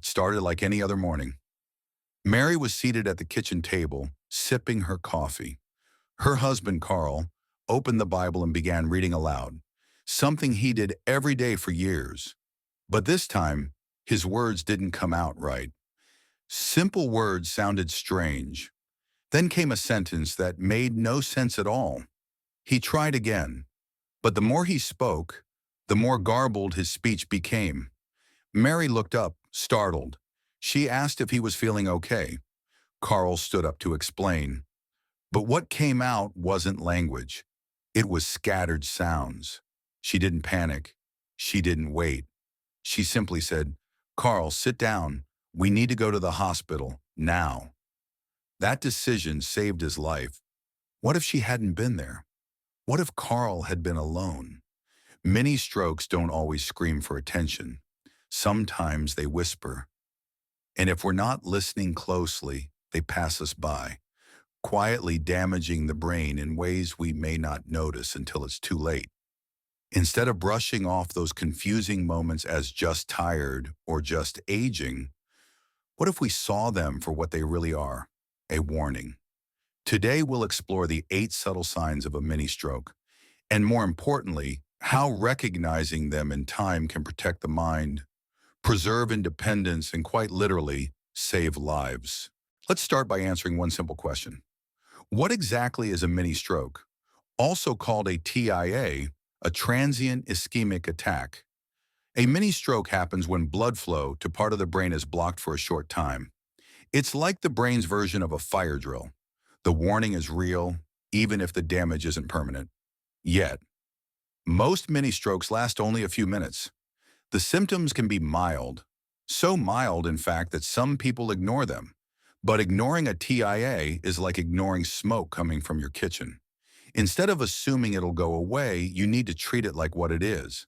started like any other morning. Mary was seated at the kitchen table, sipping her coffee. Her husband, Carl, opened the Bible and began reading aloud, something he did every day for years. But this time, his words didn't come out right. Simple words sounded strange. Then came a sentence that made no sense at all. He tried again, but the more he spoke, the more garbled his speech became. Mary looked up, startled. She asked if he was feeling okay. Carl stood up to explain. But what came out wasn't language. It was scattered sounds. She didn't panic. She didn't wait. She simply said, "Carl, sit down. We need to go to the hospital, now." That decision saved his life. What if she hadn't been there? What if Carl had been alone? Many strokes don't always scream for attention. Sometimes they whisper. And if we're not listening closely, they pass us by, quietly damaging the brain in ways we may not notice until it's too late. Instead of brushing off those confusing moments as just tired or just aging, what if we saw them for what they really are, a warning? Today we'll explore the 8 subtle signs of a mini stroke, and more importantly, how recognizing them in time can protect the mind, preserve independence, and quite literally, save lives. Let's start by answering one simple question. What exactly is a mini stroke? Also called a TIA, a transient ischemic attack. A mini stroke happens when blood flow to part of the brain is blocked for a short time. It's like the brain's version of a fire drill. The warning is real, even if the damage isn't permanent. Yet, most mini strokes last only a few minutes. The symptoms can be mild, so mild in fact that some people ignore them. But ignoring a TIA is like ignoring smoke coming from your kitchen. Instead of assuming it'll go away, you need to treat it like what it is,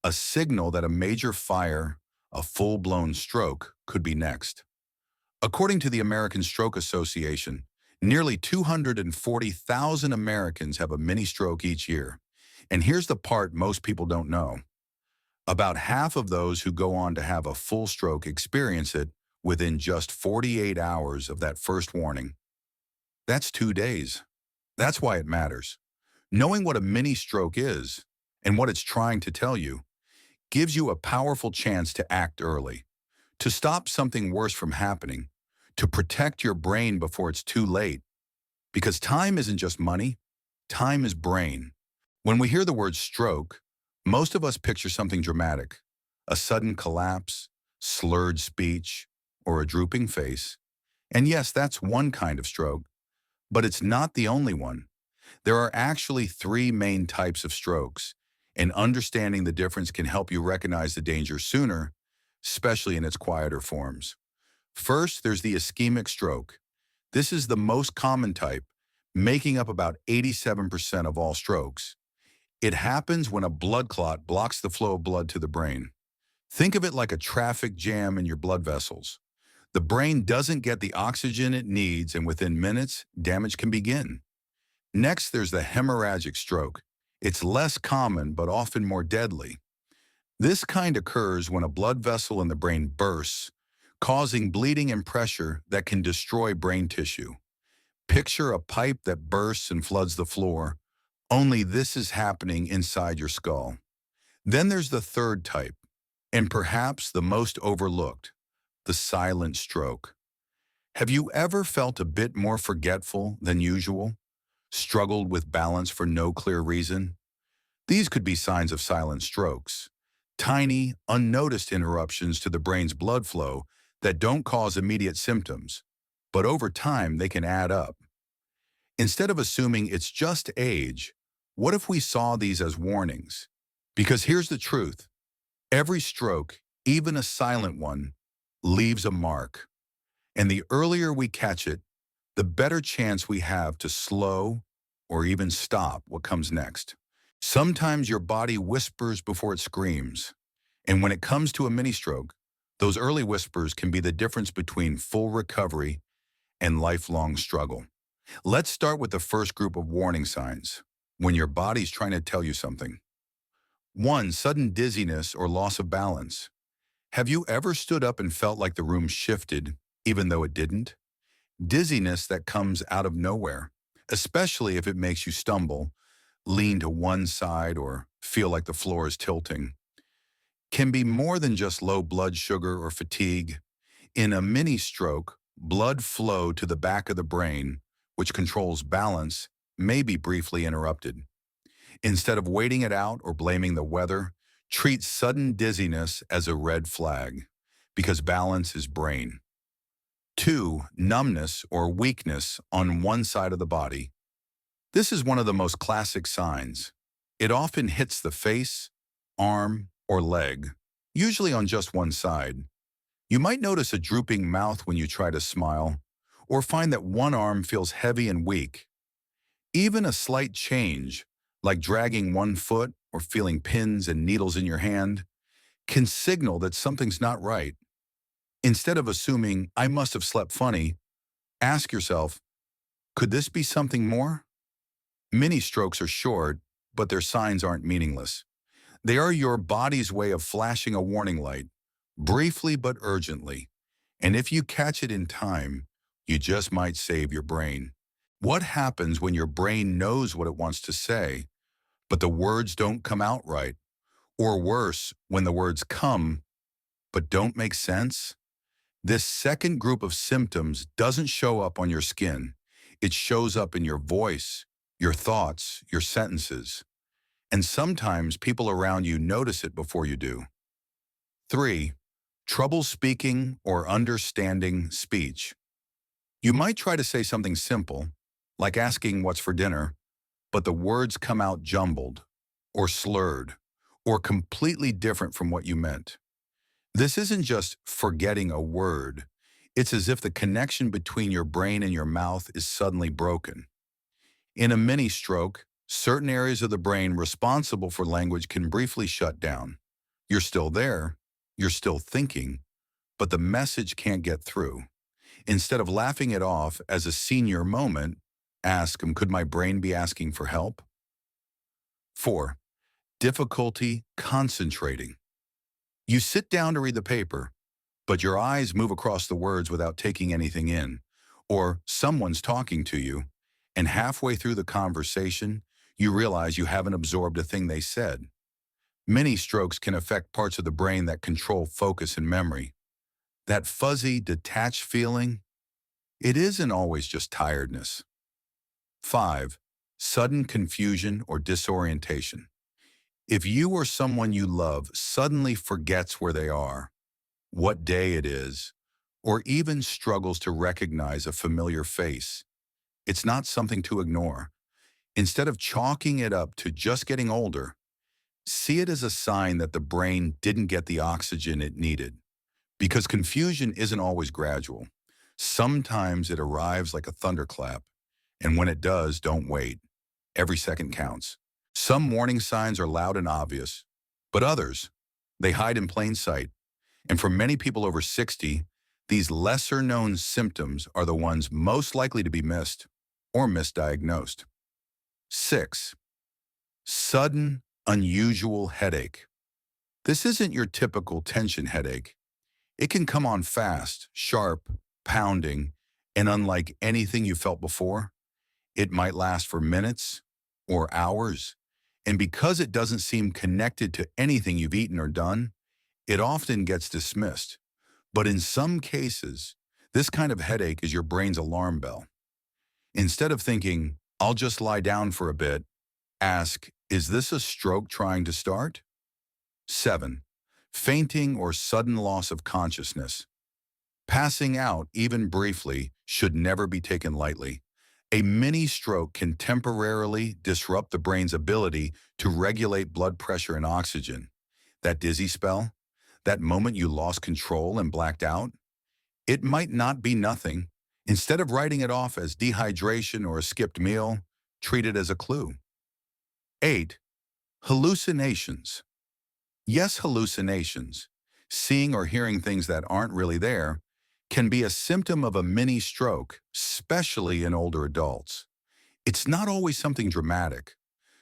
a signal that a major fire, a full-blown stroke, could be next. According to the American Stroke Association, nearly 240,000 Americans have a mini stroke each year. And here's the part most people don't know. About half of those who go on to have a full stroke experience it within just 48 hours of that first warning. That's 2 days. That's why it matters. Knowing what a mini stroke is and what it's trying to tell you gives you a powerful chance to act early, to stop something worse from happening, to protect your brain before it's too late. Because time isn't just money, time is brain. When we hear the word stroke, most of us picture something dramatic, a sudden collapse, slurred speech, or a drooping face. And yes, that's one kind of stroke, but it's not the only one. There are actually 3 main types of strokes, and understanding the difference can help you recognize the danger sooner, especially in its quieter forms. First, there's the ischemic stroke. This is the most common type, making up about 87% of all strokes. It happens when a blood clot blocks the flow of blood to the brain. Think of it like a traffic jam in your blood vessels. The brain doesn't get the oxygen it needs, and within minutes, damage can begin. Next, there's the hemorrhagic stroke. It's less common, but often more deadly. This kind occurs when a blood vessel in the brain bursts, causing bleeding and pressure that can destroy brain tissue. Picture a pipe that bursts and floods the floor, only this is happening inside your skull. Then there's the third type, and perhaps the most overlooked, the silent stroke. Have you ever felt a bit more forgetful than usual? Struggled with balance for no clear reason? These could be signs of silent strokes, tiny, unnoticed interruptions to the brain's blood flow that don't cause immediate symptoms, but over time they can add up. Instead of assuming it's just age, what if we saw these as warnings? Because here's the truth. Every stroke, even a silent one, leaves a mark. And the earlier we catch it, the better chance we have to slow or even stop what comes next. Sometimes your body whispers before it screams. And when it comes to a mini stroke, those early whispers can be the difference between full recovery and lifelong struggle. Let's start with the first group of warning signs, when your body's trying to tell you something. 1. Sudden dizziness or loss of balance. Have you ever stood up and felt like the room shifted, even though it didn't? Dizziness that comes out of nowhere, especially if it makes you stumble, lean to one side, or feel like the floor is tilting, can be more than just low blood sugar or fatigue. In a mini stroke, blood flow to the back of the brain, which controls balance, may be briefly interrupted. Instead of waiting it out or blaming the weather, treat sudden dizziness as a red flag, because balance is brain. 2. Numbness or weakness on one side of the body. This is one of the most classic signs. It often hits the face, arm, or leg, usually on just one side. You might notice a drooping mouth when you try to smile, or find that one arm feels heavy and weak. Even a slight change, like dragging one foot or feeling pins and needles in your hand, can signal that something's not right. Instead of assuming, I must have slept funny, ask yourself, could this be something more? Mini strokes are short, but their signs aren't meaningless. They are your body's way of flashing a warning light, briefly but urgently. And if you catch it in time, you just might save your brain. What happens when your brain knows what it wants to say, but the words don't come out right? Or worse, when the words come, but don't make sense? This second group of symptoms doesn't show up on your skin. It shows up in your voice, your thoughts, your sentences. And sometimes people around you notice it before you do. 3. Trouble speaking or understanding speech. You might try to say something simple, like asking what's for dinner, but the words come out jumbled, or slurred, or completely different from what you meant. This isn't just forgetting a word. It's as if the connection between your brain and your mouth is suddenly broken. In a mini stroke, certain areas of the brain responsible for language can briefly shut down. You're still there, you're still thinking, but the message can't get through. Instead of laughing it off as a senior moment, ask, could my brain be asking for help? 4. Difficulty concentrating. You sit down to read the paper, but your eyes move across the words without taking anything in, or someone's talking to you, and halfway through the conversation, you realize you haven't absorbed a thing they said. Mini strokes can affect parts of the brain that control focus and memory. That fuzzy, detached feeling, it isn't always just tiredness. 5. Sudden confusion or disorientation. If you or someone you love suddenly forgets where they are, what day it is, or even struggles to recognize a familiar face, it's not something to ignore. Instead of chalking it up to just getting older, see it as a sign that the brain didn't get the oxygen it needed. Because confusion isn't always gradual. Sometimes it arrives like a thunderclap, and when it does, don't wait. Every second counts. Some warning signs are loud and obvious, but others, they hide in plain sight. And for many people over 60, these lesser-known symptoms are the ones most likely to be missed or misdiagnosed. 6. Sudden, unusual headache. This isn't your typical tension headache. It can come on fast, sharp, pounding, and unlike anything you felt before. It might last for minutes or hours, and because it doesn't seem connected to anything you've eaten or done, it often gets dismissed. But in some cases, this kind of headache is your brain's alarm bell. Instead of thinking, I'll just lie down for a bit, ask, is this a stroke trying to start? 7. Fainting or sudden loss of consciousness. Passing out, even briefly, should never be taken lightly. A mini stroke can temporarily disrupt the brain's ability to regulate blood pressure and oxygen. That dizzy spell, that moment you lost control and blacked out, it might not be nothing. Instead of writing it off as dehydration or a skipped meal, treat it as a clue. 8. Hallucinations. Yes, hallucinations, seeing or hearing things that aren't really there, can be a symptom of a mini stroke, especially in older adults. It's not always something dramatic.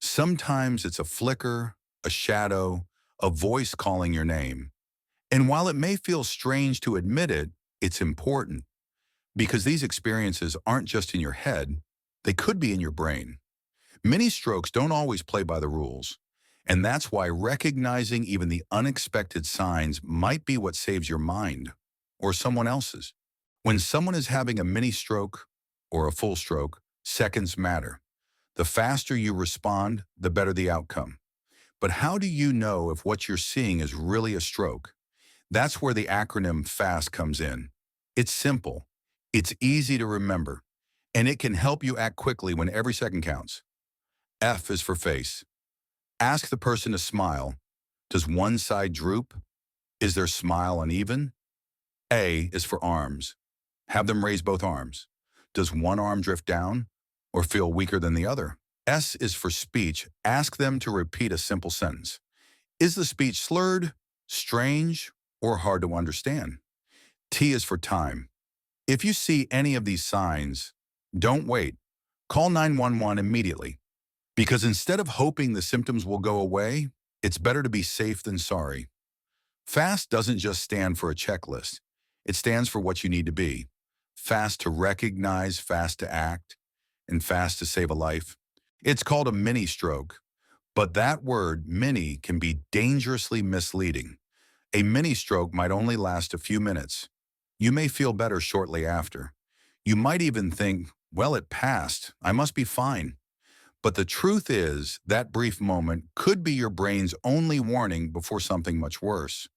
Sometimes it's a flicker, a shadow, a voice calling your name. And while it may feel strange to admit it, it's important because these experiences aren't just in your head, they could be in your brain. Mini strokes don't always play by the rules, and that's why recognizing even the unexpected signs might be what saves your mind or someone else's. When someone is having a mini stroke or a full stroke, seconds matter. The faster you respond, the better the outcome. But how do you know if what you're seeing is really a stroke? That's where the acronym FAST comes in. It's simple, it's easy to remember, and it can help you act quickly when every second counts. F is for face. Ask the person to smile. Does one side droop? Is their smile uneven? A is for arms. Have them raise both arms. Does one arm drift down or feel weaker than the other? S is for speech. Ask them to repeat a simple sentence. Is the speech slurred, strange, or hard to understand? T is for time. If you see any of these signs, don't wait. Call 911 immediately. Because instead of hoping the symptoms will go away, it's better to be safe than sorry. FAST doesn't just stand for a checklist. It stands for what you need to be. Fast to recognize, fast to act, and fast to save a life. It's called a mini stroke, but that word, mini, can be dangerously misleading. A mini stroke might only last a few minutes. You may feel better shortly after. You might even think, well, it passed. I must be fine. But the truth is, that brief moment could be your brain's only warning before something much worse.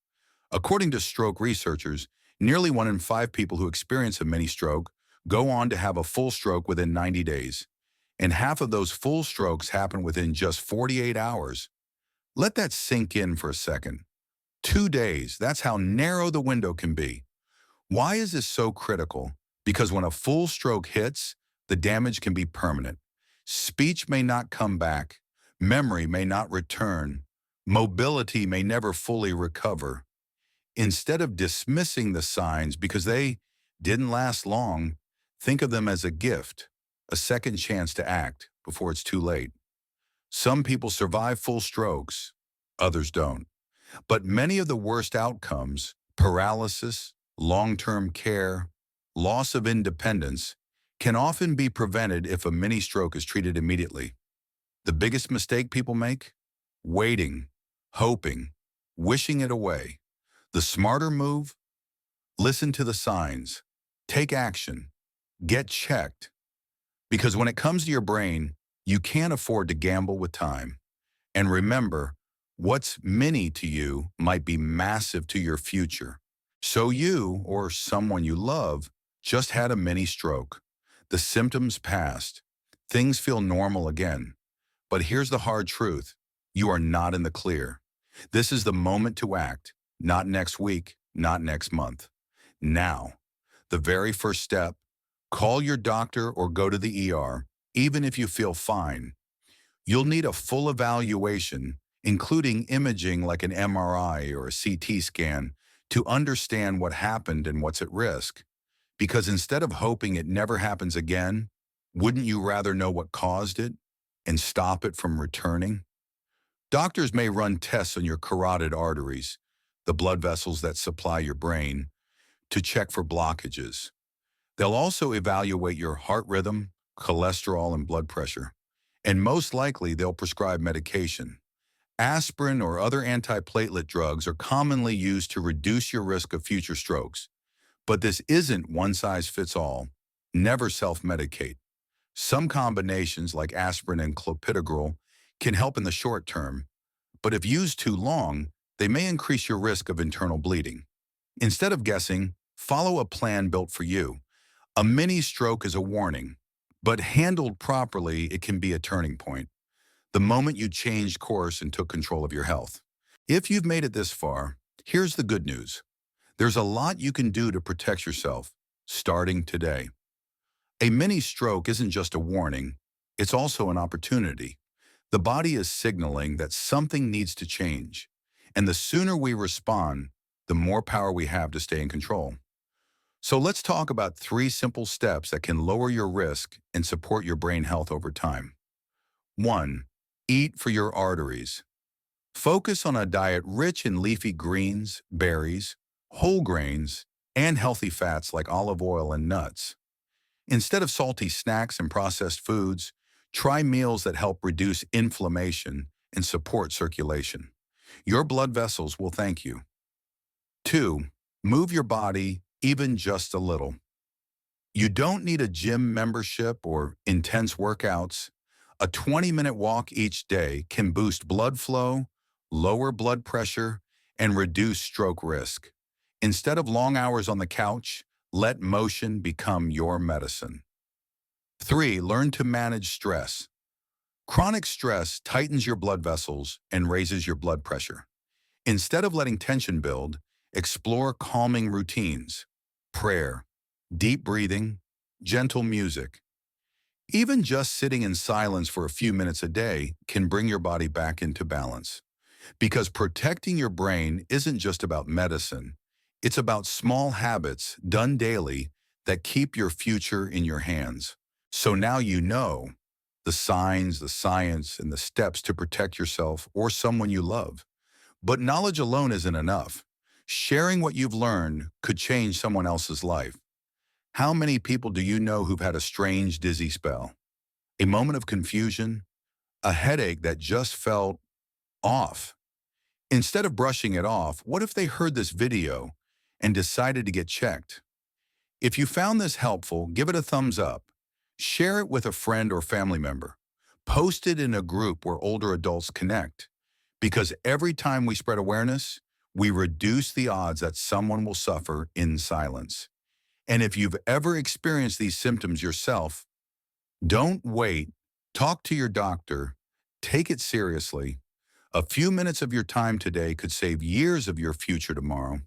According to stroke researchers, nearly 1 in 5 people who experience a mini stroke go on to have a full stroke within 90 days. And half of those full strokes happen within just 48 hours. Let that sink in for a second. 2 days, that's how narrow the window can be. Why is this so critical? Because when a full stroke hits, the damage can be permanent. Speech may not come back, memory may not return, mobility may never fully recover. Instead of dismissing the signs because they didn't last long, think of them as a gift, a second chance to act before it's too late. Some people survive full strokes, others don't. But many of the worst outcomes, paralysis, long-term care, loss of independence, can often be prevented if a mini stroke is treated immediately. The biggest mistake people make? Waiting, hoping, wishing it away. The smarter move? Listen to the signs. Take action. Get checked. Because when it comes to your brain, you can't afford to gamble with time. And remember, what's mini to you might be massive to your future. So you, or someone you love, just had a mini stroke. The symptoms passed. Things feel normal again. But here's the hard truth. You are not in the clear. This is the moment to act. Not next week, not next month. Now. The very first step, call your doctor or go to the ER, even if you feel fine. You'll need a full evaluation, including imaging like an MRI or a CT scan, to understand what happened and what's at risk. Because instead of hoping it never happens again, wouldn't you rather know what caused it and stop it from returning? Doctors may run tests on your carotid arteries, the blood vessels that supply your brain, to check for blockages. They'll also evaluate your heart rhythm, cholesterol, and blood pressure. And most likely, they'll prescribe medication. Aspirin or other antiplatelet drugs are commonly used to reduce your risk of future strokes. But this isn't one size fits all. Never self-medicate. Some combinations like aspirin and clopidogrel can help in the short term, but if used too long, they may increase your risk of internal bleeding. Instead of guessing, follow a plan built for you. A mini stroke is a warning, but handled properly, it can be a turning point. The moment you changed course and took control of your health. If you've made it this far, here's the good news. There's a lot you can do to protect yourself, starting today. A mini stroke isn't just a warning, it's also an opportunity. The body is signaling that something needs to change, and the sooner we respond, the more power we have to stay in control. So let's talk about 3 simple steps that can lower your risk and support your brain health over time. 1. Eat for your arteries. Focus on a diet rich in leafy greens, berries, whole grains, and healthy fats like olive oil and nuts. Instead of salty snacks and processed foods, try meals that help reduce inflammation and support circulation. Your blood vessels will thank you. 2. Move your body even just a little. You don't need a gym membership or intense workouts. A 20-minute walk each day can boost blood flow, lower blood pressure, and reduce stroke risk. Instead of long hours on the couch, let motion become your medicine. 3. Learn to manage stress. Chronic stress tightens your blood vessels and raises your blood pressure. Instead of letting tension build, explore calming routines, prayer, deep breathing, gentle music. Even just sitting in silence for a few minutes a day can bring your body back into balance. Because protecting your brain isn't just about medicine, it's about small habits done daily that keep your future in your hands. So now you know the signs, the science, and the steps to protect yourself or someone you love. But knowledge alone isn't enough. Sharing what you've learned could change someone else's life. How many people do you know who've had a strange, dizzy spell? A moment of confusion? A headache that just felt off? Instead of brushing it off, what if they heard this video and decided to get checked? If you found this helpful, give it a thumbs up. Share it with a friend or family member. Post it in a group where older adults connect. Because every time we spread awareness, we reduce the odds that someone will suffer in silence. And if you've ever experienced these symptoms yourself, don't wait. Talk to your doctor. Take it seriously. A few minutes of your time today could save years of your future tomorrow.